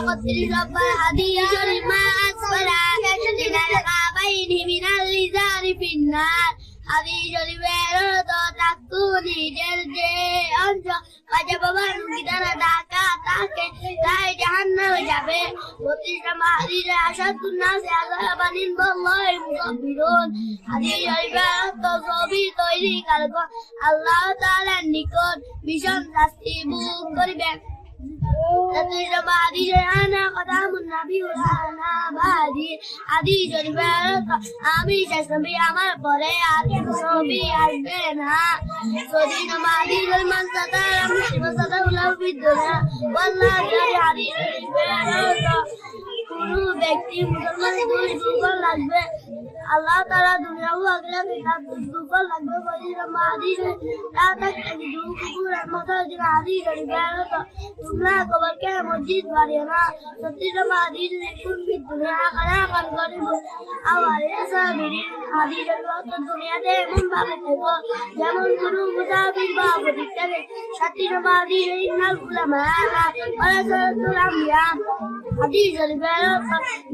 31 রব্বার হাদিসুল মা আসফালা মিনাল কাবাইনি মিনাল লিজারি ফিন্নার হাদিস শরীফের অর্থ তাকুনি যে অংশ কাজে বাবা রুগী দ্বারা ডাকা তাকে তাই জাহান্নামে যাবে 32 নম্বর হাদিসে আশাদুন নাসি আযাবানিন বিল্লাহি মুসাব্বিরুন হাদিস শরীফের অর্থ ছবি তৈরি কারক আল্লাহ তাআলার নিকট ভীষণ শাস্তি ভোগ করিবেন। আমি শেষ নবী আমার পরে আর কোন নবী আসবে না। যদি নমাদি মান সাতারা মুসলিম সাতাউল্লাহ বিদ্যুনা ওয়াল্লাহি হাদিস কোন ব্যক্তি মুসলমানের দুর্বল লাগবে আল্লাহ তাআলা দুনিয়া ও আখিরাতে তার দুর্বল লাগবে বলি নমাদি তাকে দুকুর মাথায় হাদিস তোমরা কবরকে মসজিদ বানিয়ে না সত্যি নমাদি কোন দুনিয়া খানা কাম করিব আওয়ারে সাবিরি হাদিস দুনিয়াতে এমন ভাবে থাকো যেমন কোন মুসাফির বা বদিতে সত্যি নমাদি ইন্নাল উলামা ওয়ারাসাতুল আমবিয়া হাদিস শরীফের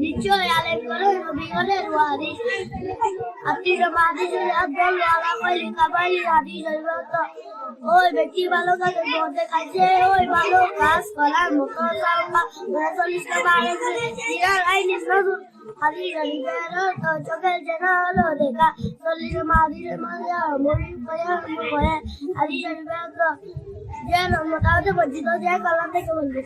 নিশ্চয় আলেম করে নবী করে ওয়ারিস হাদিস হাদিসে আব্দুল ওয়ালা কইলি কাবাইল হাদিস শরীফের ওই ব্যক্তি ভালো কাজ করতে কাছে ওই ভালো কাজ করার মতো সালফা 40 টাকা দিলার আইনি নজর হাদিস শরীফের চোখের যেন হলো দেখা 40 হাদিসের মাঝে মরি করে হাদিস শরীফের যেন মোটামুটি বর্জিত যে কলাম থেকে বলতে